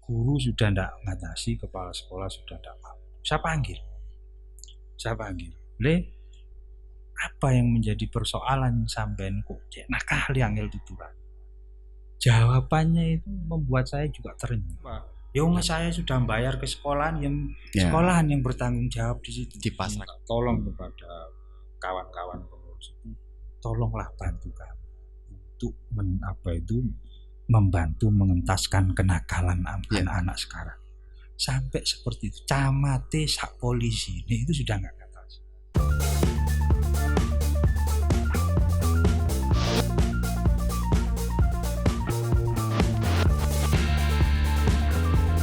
guru sudah tidak ngatasi, kepala sekolah sudah tidak mau. Saya panggil. Le, apa yang menjadi persoalan sampean kok nakal yang tuturan? Jawabannya itu membuat saya juga terenyuh. Ya saya sudah bayar ke sekolahan yang bertanggung jawab di situ. Dipasang. Tolong kepada kawan-kawan pengurus itu, tolonglah bantu kami untuk membantu mengentaskan kenakalan anak-anak sekarang. Sampai seperti itu, camate sak polisi ini itu sudah nggak ngetas.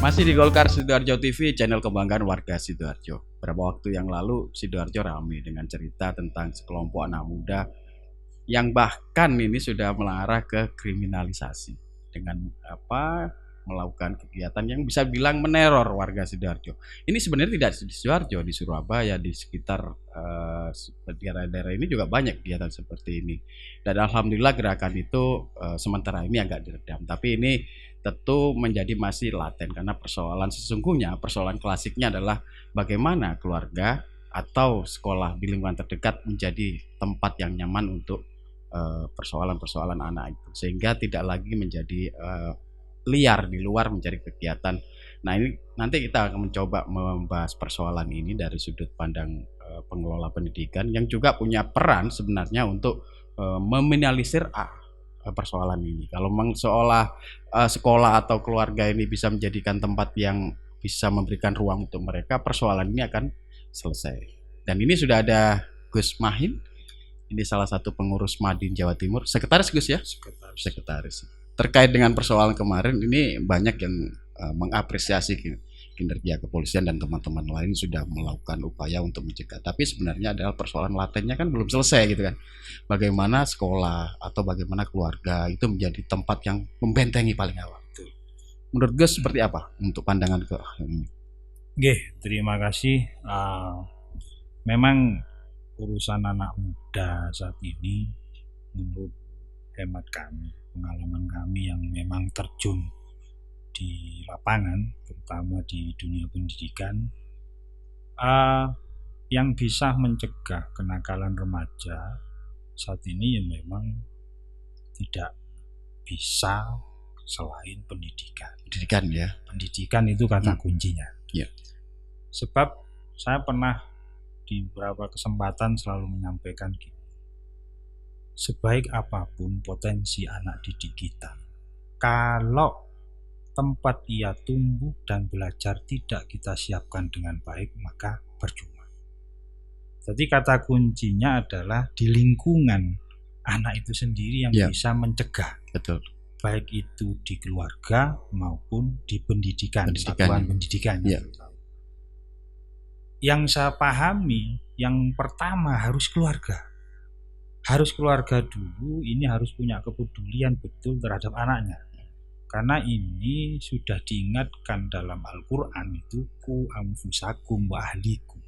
Masih di Golkar Sidoarjo TV, channel kebanggaan warga Sidoarjo. Beberapa waktu yang lalu Sidoarjo ramai dengan cerita tentang sekelompok anak muda yang bahkan ini sudah mengarah ke kriminalisasi dengan melakukan kegiatan yang bisa bilang meneror warga Sidoarjo. Ini sebenarnya tidak di Sidoarjo, di Surabaya, di sekitar daerah-daerah ini juga banyak kegiatan seperti ini. Dan alhamdulillah gerakan itu sementara ini agak diredam. Tapi ini tentu menjadi masih laten karena persoalan klasiknya adalah bagaimana keluarga atau sekolah di lingkungan terdekat menjadi tempat yang nyaman untuk persoalan-persoalan anak itu, sehingga tidak lagi menjadi liar di luar mencari kegiatan. Nah, ini nanti kita akan mencoba membahas persoalan ini dari sudut pandang pengelola pendidikan yang juga punya peran sebenarnya untuk meminimalisir persoalan ini. Kalau memang seolah sekolah atau keluarga ini bisa menjadikan tempat yang bisa memberikan ruang untuk mereka, persoalan ini akan selesai. Dan ini sudah ada Gus Mahin, ini salah satu pengurus Madin Jawa Timur, sekretaris Gus ya? Sekretaris. Terkait dengan persoalan kemarin, ini banyak yang mengapresiasi kinerja kepolisian dan teman-teman lain sudah melakukan upaya untuk mencegah. Tapi sebenarnya adalah persoalan latennya kan belum selesai gitu kan. Bagaimana sekolah atau bagaimana keluarga itu menjadi tempat yang membentengi paling awal. Menurut Gus seperti apa untuk pandangan ke ini? Terima kasih. Memang urusan anak muda saat ini menurut hemat kami, pengalaman kami yang memang terjun di lapangan, terutama di dunia pendidikan, yang bisa mencegah kenakalan remaja saat ini yang memang tidak bisa selain pendidikan. Pendidikan itu kata kuncinya. Sebab saya pernah di beberapa kesempatan selalu menyampaikan gini, sebaik apapun potensi anak didik kita, kalau tempat ia tumbuh dan belajar tidak kita siapkan dengan baik, maka percuma. Jadi kata kuncinya adalah di lingkungan anak itu sendiri yang bisa mencegah. Betul. Baik itu di keluarga maupun di pendidikan. Satuan pendidikan. Yang saya pahami, yang pertama harus keluarga. Harus keluarga dulu, ini harus punya kepedulian betul terhadap anaknya. Karena ini sudah diingatkan dalam Al-Quran itu ku anfusakum wa ahlikum.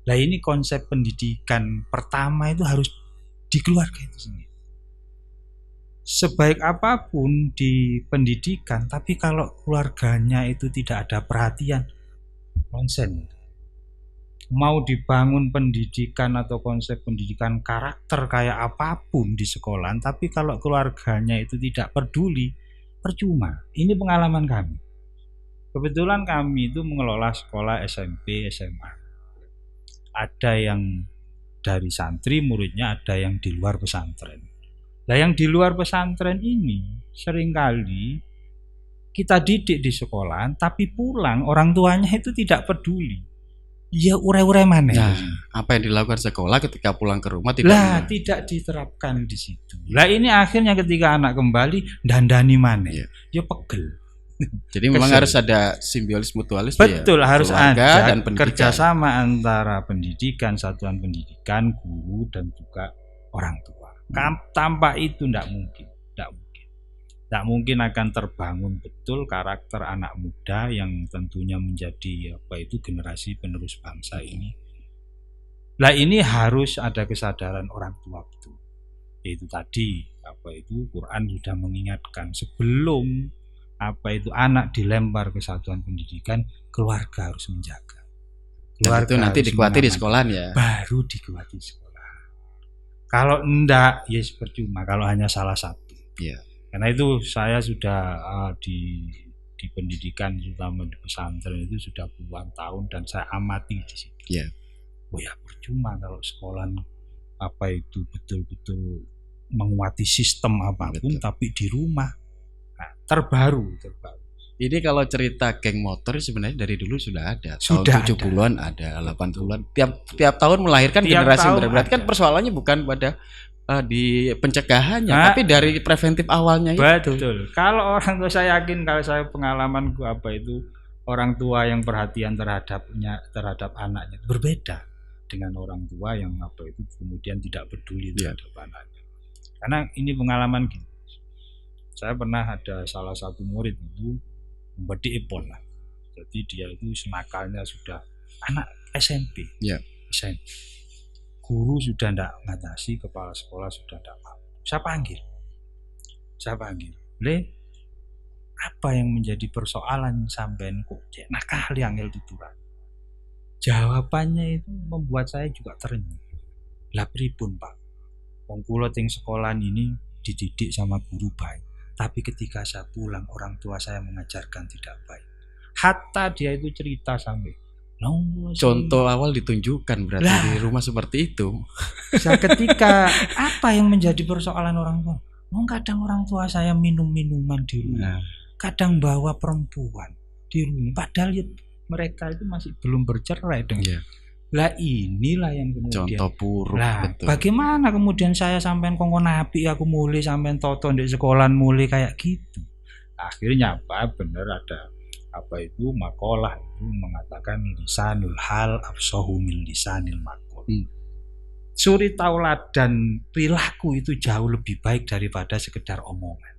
Nah ini konsep pendidikan pertama itu harus di keluarga itu sendiri. Sebaik apapun di pendidikan, tapi kalau keluarganya itu tidak ada perhatian, konsen. Mau dibangun pendidikan atau konsep pendidikan karakter kayak apapun di sekolahan, tapi kalau keluarganya itu tidak peduli, percuma. Ini pengalaman kami. Kebetulan kami itu mengelola sekolah SMP, SMA. Ada yang dari santri, muridnya ada yang di luar pesantren. Nah yang di luar pesantren ini seringkali kita didik di sekolahan, tapi pulang orang tuanya itu tidak peduli. Ya urai-urai mana? Nah, apa yang dilakukan sekolah ketika pulang ke rumah tidak diterapkan di situ. Lah ini akhirnya ketika anak kembali dandani mana? Ya pegel. Jadi memang harus ada simbiosis mutualis. Betul, harus ada dan kerjasama antara pendidikan, satuan pendidikan, guru dan juga orang tua. Tanpa itu tidak mungkin. Tidak mungkin akan terbangun betul karakter anak muda yang tentunya menjadi generasi penerus bangsa ini. Nah ini harus ada kesadaran orang tua betul. Yaitu tadi Quran sudah mengingatkan sebelum apa itu anak dilempar ke satuan pendidikan, keluarga harus menjaga. Dan itu nanti harus dikuati di mengamankan. sekolahan ya. Baru dikuati di sekolah. Kalau enggak, ya percuma. Kalau hanya salah satu. Iya. Karena itu saya sudah di pendidikan, terutama di pesantren itu sudah puluhan tahun dan saya amati di situ. Iya. Oh ya percuma kalau sekolah apa itu betul-betul menguati sistem apapun, Betul. tapi di rumah terbaru. Ini kalau cerita geng motor sebenarnya dari dulu sudah ada. Sudah tahun 70-an ada, 80-an. Tiap tahun melahirkan Tiap generasi tahun muda. Berarti kan ada. persoalannya bukan pada di pencegahannya, Nah, tapi dari preventif awalnya itu. Betul. Kalau orang tua, saya yakin, kalau saya pengalamanku apa itu, orang tua yang perhatian terhadap anaknya berbeda dengan orang tua yang apa itu kemudian tidak peduli terhadap anaknya. Karena ini pengalaman gitu. Saya pernah ada salah satu murid itu membedik ipon lah. Jadi dia itu senakalnya sudah anak SMP. Ya. SMP. Guru sudah tidak mengatasi, kepala sekolah sudah tidak mau. Saya panggil. Le, apa yang menjadi persoalan sampean kok nakal yang tuturan? Jawabannya itu membuat saya juga terenyuh. Lah pripun Pak? Wong kula teng sekolahan ini dididik sama guru baik, tapi ketika saya pulang orang tua saya mengajarkan tidak baik. Hatta dia itu cerita sampai contoh awal ditunjukkan berarti Lah. di rumah seperti itu. Saya ketika apa yang menjadi persoalan orang tua? Kadang orang tua saya minum-minuman di rumah, kadang bawa perempuan di rumah, padahal mereka itu masih belum bercerai dengan. Iya. Lah inilah yang kemudian Contoh buruk. Lah, betul. bagaimana kemudian saya sampean kongkon api aku mulai sampean toto di sekolahan mulai kayak gitu. Akhirnya apa bener ada apa itu makalah itu mengatakan lisanul hal afsahu min lisanil maqal. Suri tauladan perilaku itu jauh lebih baik daripada sekedar omongan.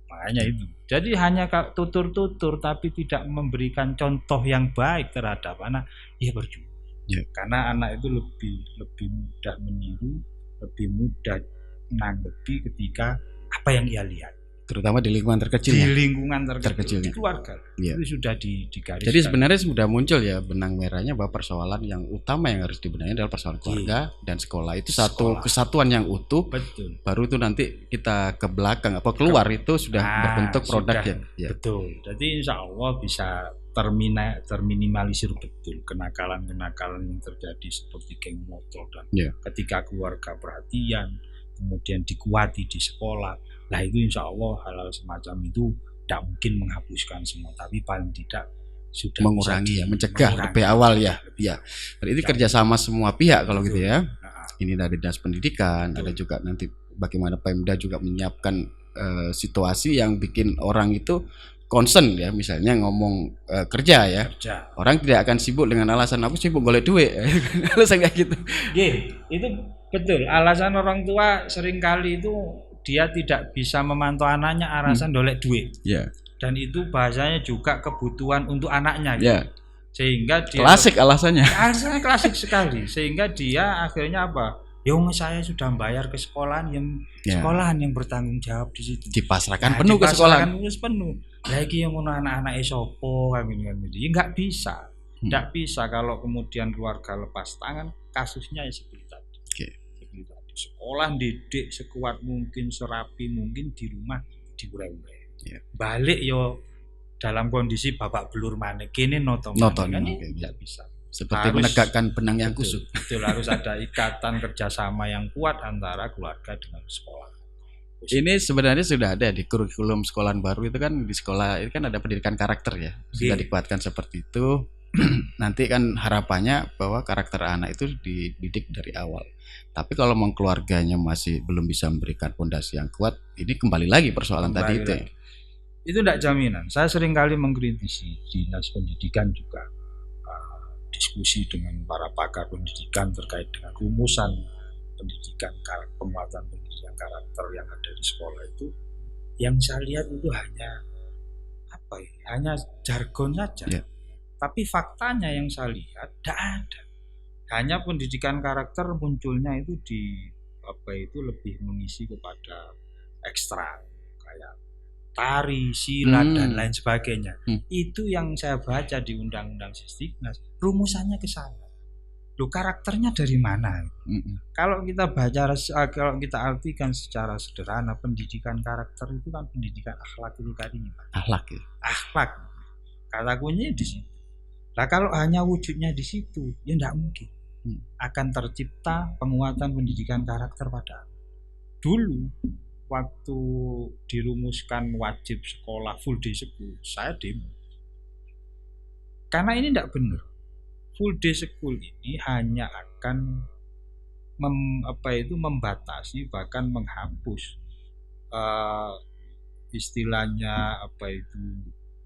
Makanya itu. Jadi hanya tutur-tutur tapi tidak memberikan contoh yang baik terhadap anak, ya percuma. Ya. Karena anak itu lebih mudah meniru, lebih mudah menanggapi ketika apa yang ia lihat. Terutama di lingkungan terkecil. Di lingkungan terkecil, terkecilnya. di keluarga. Ya. Itu sudah digariskan. Jadi sebenarnya sudah muncul ya benang merahnya bahwa persoalan yang utama yang harus dibenahi adalah persoalan keluarga dan sekolah. Itu satu kesatuan yang utuh. Betul. Baru itu nanti kita ke belakang apa keluar itu sudah berbentuk produk sudah, ya. Betul. Jadi insya Allah bisa terminimalisir betul kenakalan-kenakalan yang terjadi seperti geng motor dan ketika keluarga perhatian kemudian dikuati di sekolah. Nah itu insya Allah hal-hal semacam itu tidak mungkin menghapuskan semua, tapi paling tidak sudah mengurangi mencegah lebih awal ya. Berarti kerjasama semua pihak kalau gitu ya. Ini dari dinas pendidikan, ada juga nanti bagaimana Pemda juga menyiapkan situasi yang bikin orang itu concern ya, misalnya ngomong kerja ya. Orang tidak akan sibuk dengan alasan aku sibuk golek duit. Alasan kayak gitu. Itu betul. Alasan orang tua seringkali itu dia tidak bisa memantau anaknya alasan dolek duit. Dan itu bahasanya juga kebutuhan untuk anaknya. Sehingga dia klasik alasannya. Alasannya klasik sekali. Sehingga dia akhirnya apa? Saya sudah bayar ke sekolahan yang bertanggung jawab di situ. Dipasrahkan penuh ke sekolahan. Penuh. Lagi yang mau anak-anak esopo kan ini. Enggak bisa. Enggak bisa kalau kemudian keluarga lepas tangan, kasusnya seperti tadi. Sekolah didik sekuat mungkin, serapi mungkin, di rumah diurai-urai. Balik dalam kondisi babak belur maneh kene noto kan tidak bisa. Seperti menegakkan benang yang kusut. Betul, harus ada ikatan kerjasama yang kuat antara keluarga dengan sekolah. Ini sebenarnya sudah ada di kurikulum sekolahan baru itu kan, di sekolah itu kan ada pendidikan karakter ya. Sudah dikuatkan seperti itu. Nanti kan harapannya bahwa karakter anak itu dididik dari awal. Tapi kalau keluarganya masih belum bisa memberikan fondasi yang kuat, ini kembali lagi persoalan tadi itu. Itu tidak jaminan. Saya sering kali mengkritisi dinas pendidikan juga diskusi dengan para pakar pendidikan terkait dengan rumusan pendidikan penguatan pendidikan karakter yang ada di sekolah itu. Yang saya lihat itu hanya jargon saja. Tapi faktanya yang saya lihat tidak ada. Hanya pendidikan karakter munculnya itu lebih mengisi kepada ekstra kayak tari, silat dan lain sebagainya. Hmm. Itu yang saya baca di Undang-Undang Sisdiknas, rumusannya ke sana. Loh, karakternya dari mana? Kalau kita kalau kita artikan secara sederhana, pendidikan karakter itu kan pendidikan akhlakul karimah. Akhlak ya. Akhlak. Kata kuncinya di situ. Nah, kalau hanya wujudnya di situ, ya tidak mungkin akan tercipta penguatan pendidikan karakter pada anak. Dulu waktu dirumuskan wajib sekolah full day school, saya demo. Karena ini tidak benar. Full day school ini hanya akan membatasi, bahkan menghapus istilahnya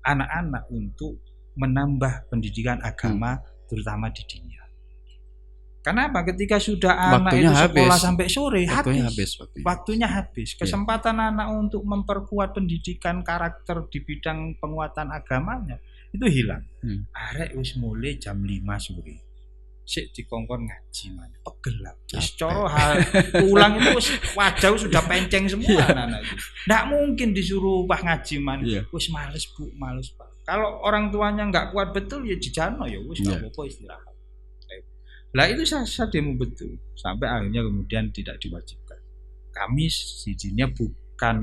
anak-anak untuk menambah pendidikan agama terutama di dinia. Kenapa? Ketika sudah Waktunya anak itu sekolah habis. sampai sore, Waktunya habis. Kesempatan anak untuk memperkuat pendidikan karakter di bidang penguatan agamanya itu hilang. Arek wis mulai jam 5 sore. Sik dikongkon ngaji man. Pegel lah. Wis cara pulang itu wajah sudah penceng semua anak-anak itu. Nggak mungkin disuruh ngaji man. Wis males Bu, males Pak. Kalau orang tuanya nggak kuat betul ya dijano ya wis apa istirahat. Lah itu saya demo betul sampai akhirnya kemudian tidak diwajibkan. Kami sejatinya bukan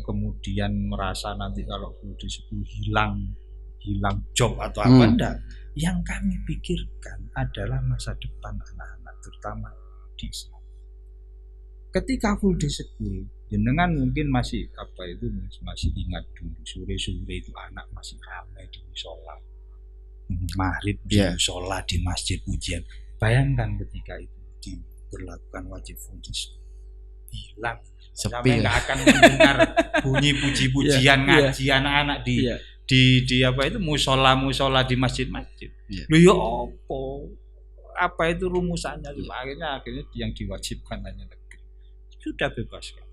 kemudian merasa nanti kalau disebut hilang job atau apa enggak. Yang kami pikirkan adalah masa depan anak-anak terutama di Islam. Ketika full day school, jenengan mungkin masih masih ingat dulu sore-sore itu anak masih ramai di musola. Maghrib di musola, di masjid ujian. Bayangkan ketika itu diberlakukan wajib full day school, hilang. Sampai nggak akan mendengar bunyi puji-pujian ngaji anak-anak di musola di masjid-masjid. Loh ya apa itu rumusannya? Akhirnya yang diwajibkan hanya negeri. Sudah bebas kan.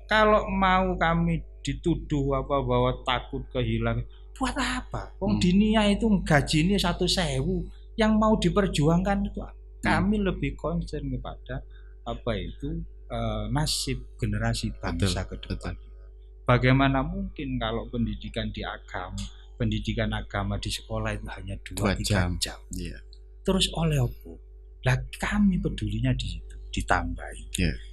Kalau mau kami dituduh bahwa takut kehilangan, buat apa? Dinia itu gaji ini 1.000, yang mau diperjuangkan itu kami lebih concern kepada nasib generasi bangsa ke depan. Bagaimana mungkin kalau pendidikan agama di sekolah itu hanya 2-3 jam. Terus oleh apa? Lah kami pedulinya di situ, ditambahi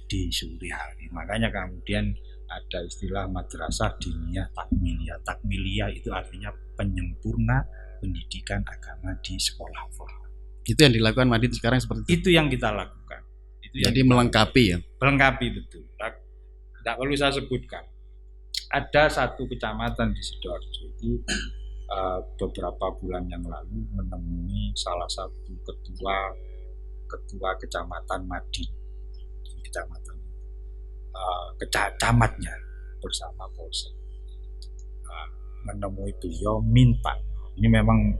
di sore hari. Makanya kemudian ada istilah madrasah diniyah takmiliyah. Takmiliyah itu artinya penyempurna pendidikan agama di sekolah formal. Itu yang dilakukan Madin sekarang seperti itu. Itu yang kita lakukan. Jadi melengkapi ya. Melengkapi betul. Tidak perlu saya sebutkan. Ada satu kecamatan di Sidoarjo itu beberapa bulan yang lalu menemui salah satu ketua kecamatan Madin, kecamatan camatnya bersama polsek menemui beliau minta. Ini memang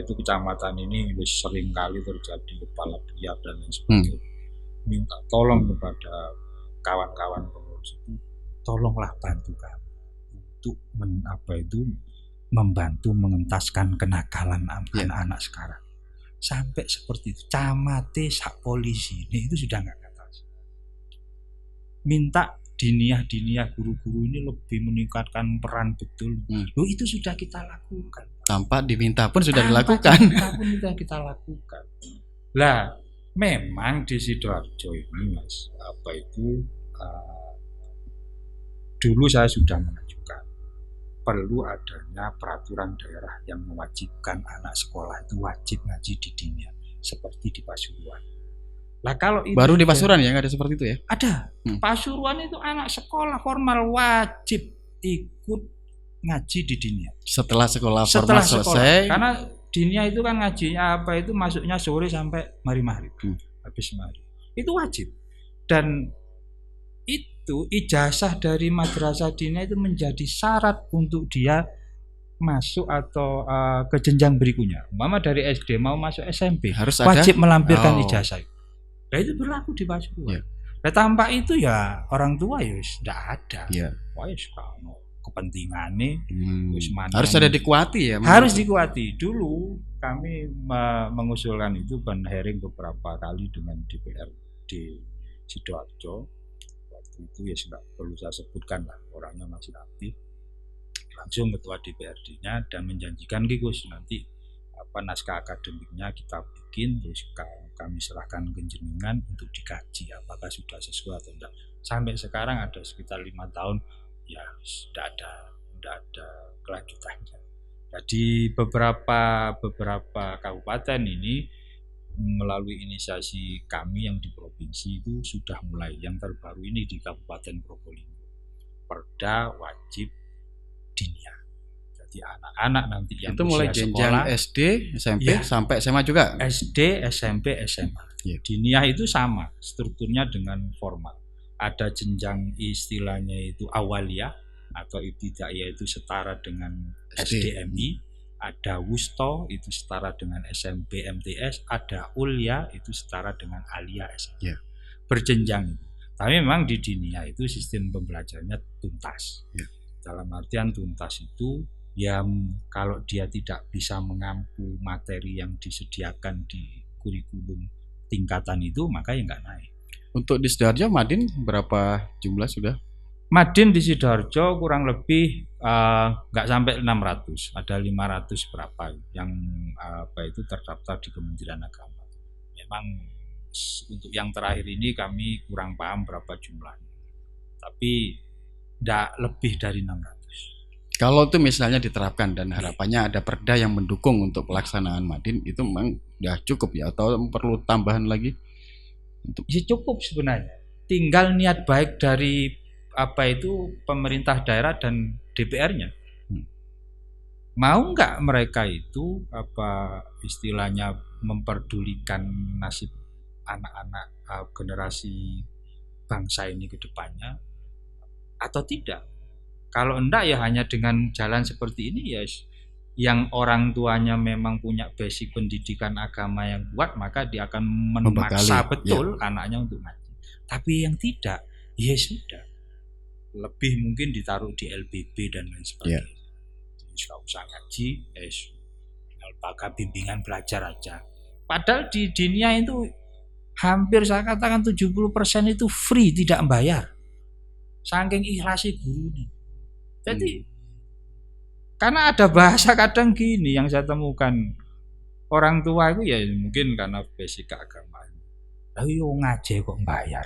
kecamatan ini sering kali terjadi kepala biak dan lain sebagainya. Minta tolong kepada kawan-kawan pengurus itu, tolonglah bantu kami untuk membantu mengentaskan kenakalan anak-anak sekarang. Sampai seperti itu, camate sak polisi ini itu sudah nggak ngetas. Minta diniyah guru-guru ini lebih meningkatkan peran betul. Loh, itu sudah kita lakukan. Tanpa diminta pun sudah dilakukan. Kita lakukan. Lah, memang di Sidoarjo ini Mas, dulu saya sudah mengajukan perlu adanya peraturan daerah yang mewajibkan anak sekolah itu wajib ngaji di dinia seperti di Pasuruan. Lah kalau itu baru di Pasuruan ya nggak ada seperti itu ya? Ada. Pasuruan itu anak sekolah formal wajib ikut ngaji di dinia. Setelah sekolah formal selesai. Karena dinia itu kan ngajinya masuknya sore sampai maghrib. Habis maghrib. Itu wajib. Dan itu ijazah dari madrasah dinia itu menjadi syarat untuk dia masuk atau ke jenjang berikutnya. Mama dari SD mau masuk SMP harus wajib melampirkan ijazah. Nah itu berlaku di Pasuruan. Nah tanpa itu ya orang tua ya tidak ada. Wah kalau kepentingannya harus ada dikuati ya. Harus dikuati. Dulu kami mengusulkan itu hearing beberapa kali dengan DPR di Sidoarjo. waktu itu ya nggak perlu saya sebutkan lah, orangnya masih aktif, langsung ketua DPRD-nya dan menjanjikan Gus nanti naskah akademiknya kita bikin terus kami serahkan ke jenengan untuk dikaji apakah sudah sesuai atau tidak. Sampai sekarang ada sekitar 5 tahun ya tidak ada kelanjutannya. Jadi beberapa kabupaten ini melalui inisiasi kami yang di provinsi itu sudah mulai, yang terbaru ini di Kabupaten Probolinggo, perda wajib dinia. Jadi anak-anak nanti yang itu mulai jenjang SD, SMP sampai SMA juga. SD, SMP, SMA. Dinia itu sama strukturnya dengan formal. Ada jenjang istilahnya itu awaliyah atau ibtidaiyah itu setara dengan SDMI, ada wusto itu setara dengan SMP MTS, ada ulya itu setara dengan aliyah SMP. Berjenjang. Tapi memang di dinia itu sistem pembelajarannya tuntas. Dalam artian tuntas itu ya kalau dia tidak bisa mengampu materi yang disediakan di kurikulum tingkatan itu maka ya nggak naik. Untuk di Sidoarjo Madin berapa jumlah sudah? Madin di Sidoarjo kurang lebih nggak sampai 600, ada 500 berapa yang itu terdaftar di Kementerian Agama. Memang untuk yang terakhir ini kami kurang paham berapa jumlahnya, tapi tidak lebih dari 600. Kalau itu misalnya diterapkan dan harapannya ada perda yang mendukung untuk pelaksanaan Madin, itu memang sudah cukup ya atau perlu tambahan lagi? Ya cukup sebenarnya. Tinggal niat baik dari pemerintah daerah dan DPR-nya. Mau nggak mereka itu istilahnya memperdulikan nasib anak-anak generasi bangsa ini ke depannya atau tidak? Kalau enggak ya hanya dengan jalan seperti ini ya yang orang tuanya memang punya basic pendidikan agama yang kuat maka dia akan memaksa betul anaknya untuk ngaji. Tapi yang tidak ya sudah lebih mungkin ditaruh di LBB dan lain sebagainya. Jadi nggak usah ngaji, pakai bimbingan belajar aja. Padahal di dinia itu hampir saya katakan 70% itu free, tidak membayar. Saking ikhlasi guru nih. Jadi karena ada bahasa kadang gini yang saya temukan, orang tua itu ya mungkin karena basic keagamaan. Ayo ngaji kok bayar.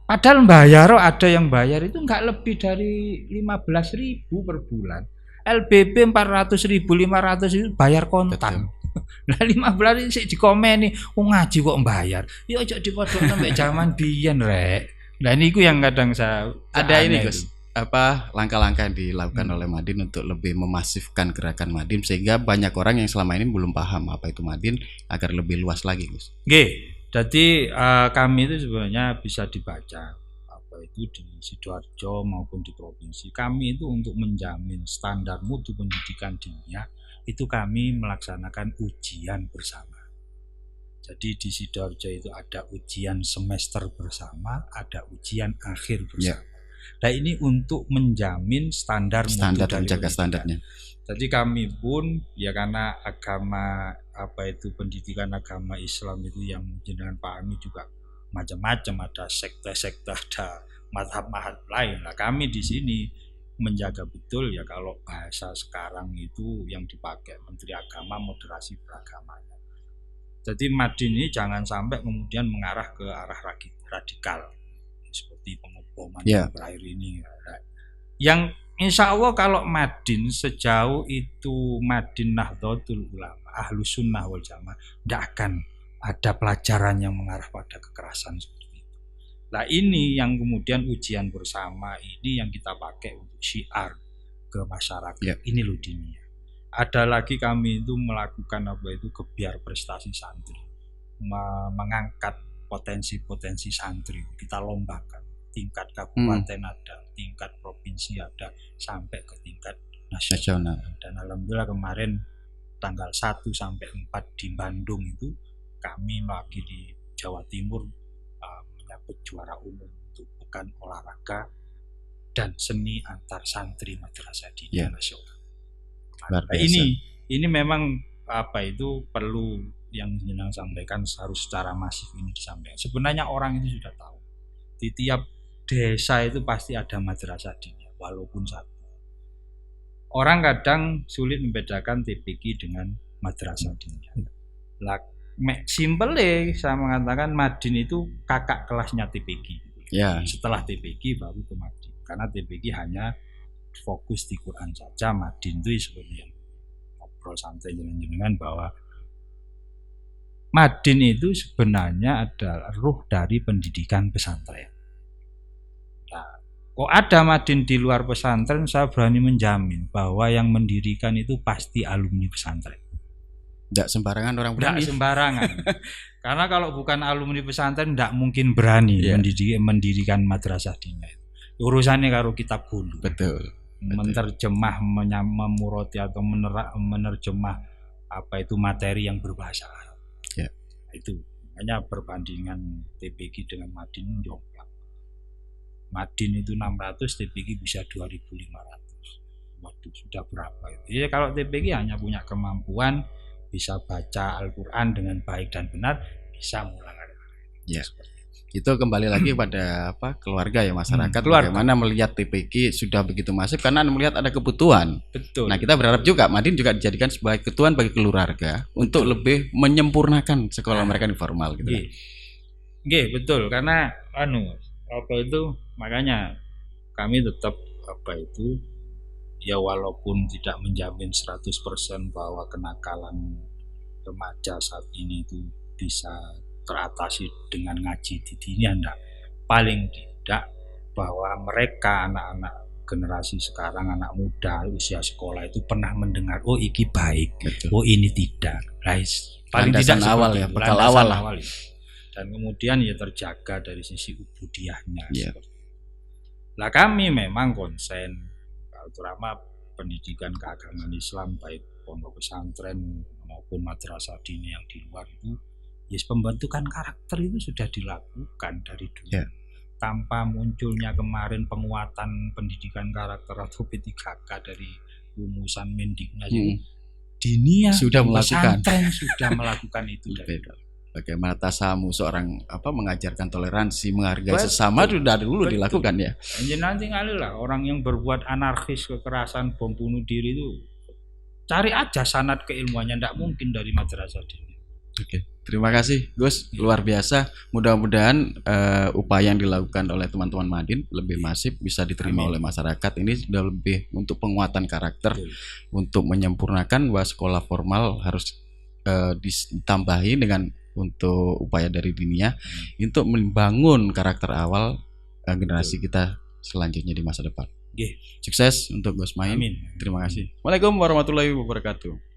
Padahal bayar ada yang bayar itu nggak lebih dari 15.000 per bulan. LBB 400.000, 500 itu bayar kontan. Nah 15 ini sih dikomeni, ngaji kok bayar. Ya aja dipodokno mek zaman biyen rek. Nah niku yang kadang saya ada ini Gus. Apa langkah-langkah yang dilakukan oleh Madin untuk lebih memasifkan gerakan Madin sehingga banyak orang yang selama ini belum paham apa itu Madin agar lebih luas lagi, Gus. Jadi kami itu sebenarnya bisa dibaca itu di Sidoarjo maupun di provinsi. Kami itu untuk menjamin standar mutu pendidikan dinia itu kami melaksanakan ujian bersama. Jadi di Sidoarjo itu ada ujian semester bersama, ada ujian akhir bersama. Nah ini untuk menjamin standar dan menjaga standarnya. Jadi kami pun ya karena agama pendidikan agama Islam itu yang jenengan pahami juga macam-macam, ada sekte-sekte, ada mazhab-mazhab lain. Nah kami di sini menjaga betul ya kalau bahasa sekarang itu yang dipakai Menteri Agama moderasi beragamanya. Jadi Madin ini jangan sampai kemudian mengarah ke arah radikal seperti pengeboman yang terakhir ini. Yang insya Allah kalau Madin sejauh itu Madin Nahdlatul Ulama Ahlus Sunnah wal Jamaah tidak akan ada pelajaran yang mengarah pada kekerasan seperti itu. Nah ini yang kemudian ujian bersama ini yang kita pakai untuk syiar ke masyarakat. Ini loh dinia. Ada lagi kami itu melakukan gebiar prestasi santri, mengangkat potensi-potensi santri, kita lombakan tingkat kabupaten ada, tingkat provinsi ada, sampai ke tingkat nasional. Dan alhamdulillah kemarin tanggal 1 sampai 4 di Bandung itu kami mewakili Jawa Timur menyabet juara umum untuk pekan olahraga dan seni antar santri madrasah dinia nasional. Nah, ini memang perlu yang jenengan sampaikan harus secara masif ini disampaikan. Sebenarnya orang itu sudah tahu. Di tiap desa itu pasti ada madrasah diniyah walaupun satu. Orang kadang sulit membedakan TPQ dengan madrasah diniyah. Lah, simple saya mengatakan Madin itu kakak kelasnya TPQ. Ya. Setelah TPQ baru ke Madin. Karena TPQ hanya fokus di Quran saja. Madin itu seperti yang ngobrol santai dengan bahwa Madin itu sebenarnya adalah ruh dari pendidikan pesantren. Nah, kok ada Madin di luar pesantren, saya berani menjamin bahwa yang mendirikan itu pasti alumni pesantren. Tidak sembarangan orang berani. Tidak sembarangan. Karena kalau bukan alumni pesantren tidak mungkin berani mendirikan madrasah diniyah. Urusannya karo kitab gulu. Betul. Menerjemah, memuroti atau menerjemah apa itu materi yang berbahasa Arab. Ya. Itu hanya perbandingan TPQ dengan Madin jomplang. Madin itu 600, TPQ bisa 2.500. Waduh, sudah berapa itu? Ya kalau TPQ hanya punya kemampuan bisa baca Al-Quran dengan baik dan benar, bisa mengulang. Ya. Itu kembali lagi pada keluarga ya, masyarakat keluarga. Bagaimana melihat TPQ sudah begitu masif karena melihat ada kebutuhan. Betul. Nah, kita berharap juga Madin juga dijadikan sebagai kebutuhan bagi keluarga untuk lebih menyempurnakan sekolah mereka informal gitu. Nggih, betul, karena makanya kami tetap ya walaupun tidak menjamin 100% bahwa kenakalan remaja saat ini itu bisa teratasi dengan ngaji di diniyah, enggak. Paling tidak bahwa mereka anak-anak generasi sekarang, anak muda usia sekolah itu pernah mendengar iki baik. Betul. Ini tidak. Paling landasan tidak awal ya, bekal awal lah. Dan kemudian ya terjaga dari sisi ubudiyahnya. Yeah. Lah kami memang konsen terutama pendidikan keagamaan Islam baik pondok pesantren maupun madrasah diniyah yang di luar itu. Pembentukan karakter itu sudah dilakukan dari dulu. Yeah. Tanpa munculnya kemarin penguatan pendidikan karakter atau P3K dari rumusan Mendiknas diniyah sudah melakukan. Pesantren sudah melakukan itu. Bagaimana tasamu seorang mengajarkan toleransi, menghargai sesama sudah dulu dilakukan ya. Nanti lah orang yang berbuat anarkis, kekerasan, bom bunuh diri itu cari aja sanad keilmuannya, tidak mungkin dari madrasah diniyah. Oke. Terima kasih Gus, luar biasa. Mudah-mudahan upaya yang dilakukan oleh teman-teman Madin lebih masif, bisa diterima oleh masyarakat. Ini sudah lebih untuk penguatan karakter, untuk menyempurnakan bahwa sekolah formal harus ditambahi dengan untuk upaya dari diniyah untuk membangun karakter awal generasi kita selanjutnya di masa depan. Sukses untuk Gus Main. Amin. Terima kasih. Waalaikumsalam warahmatullahi wabarakatuh.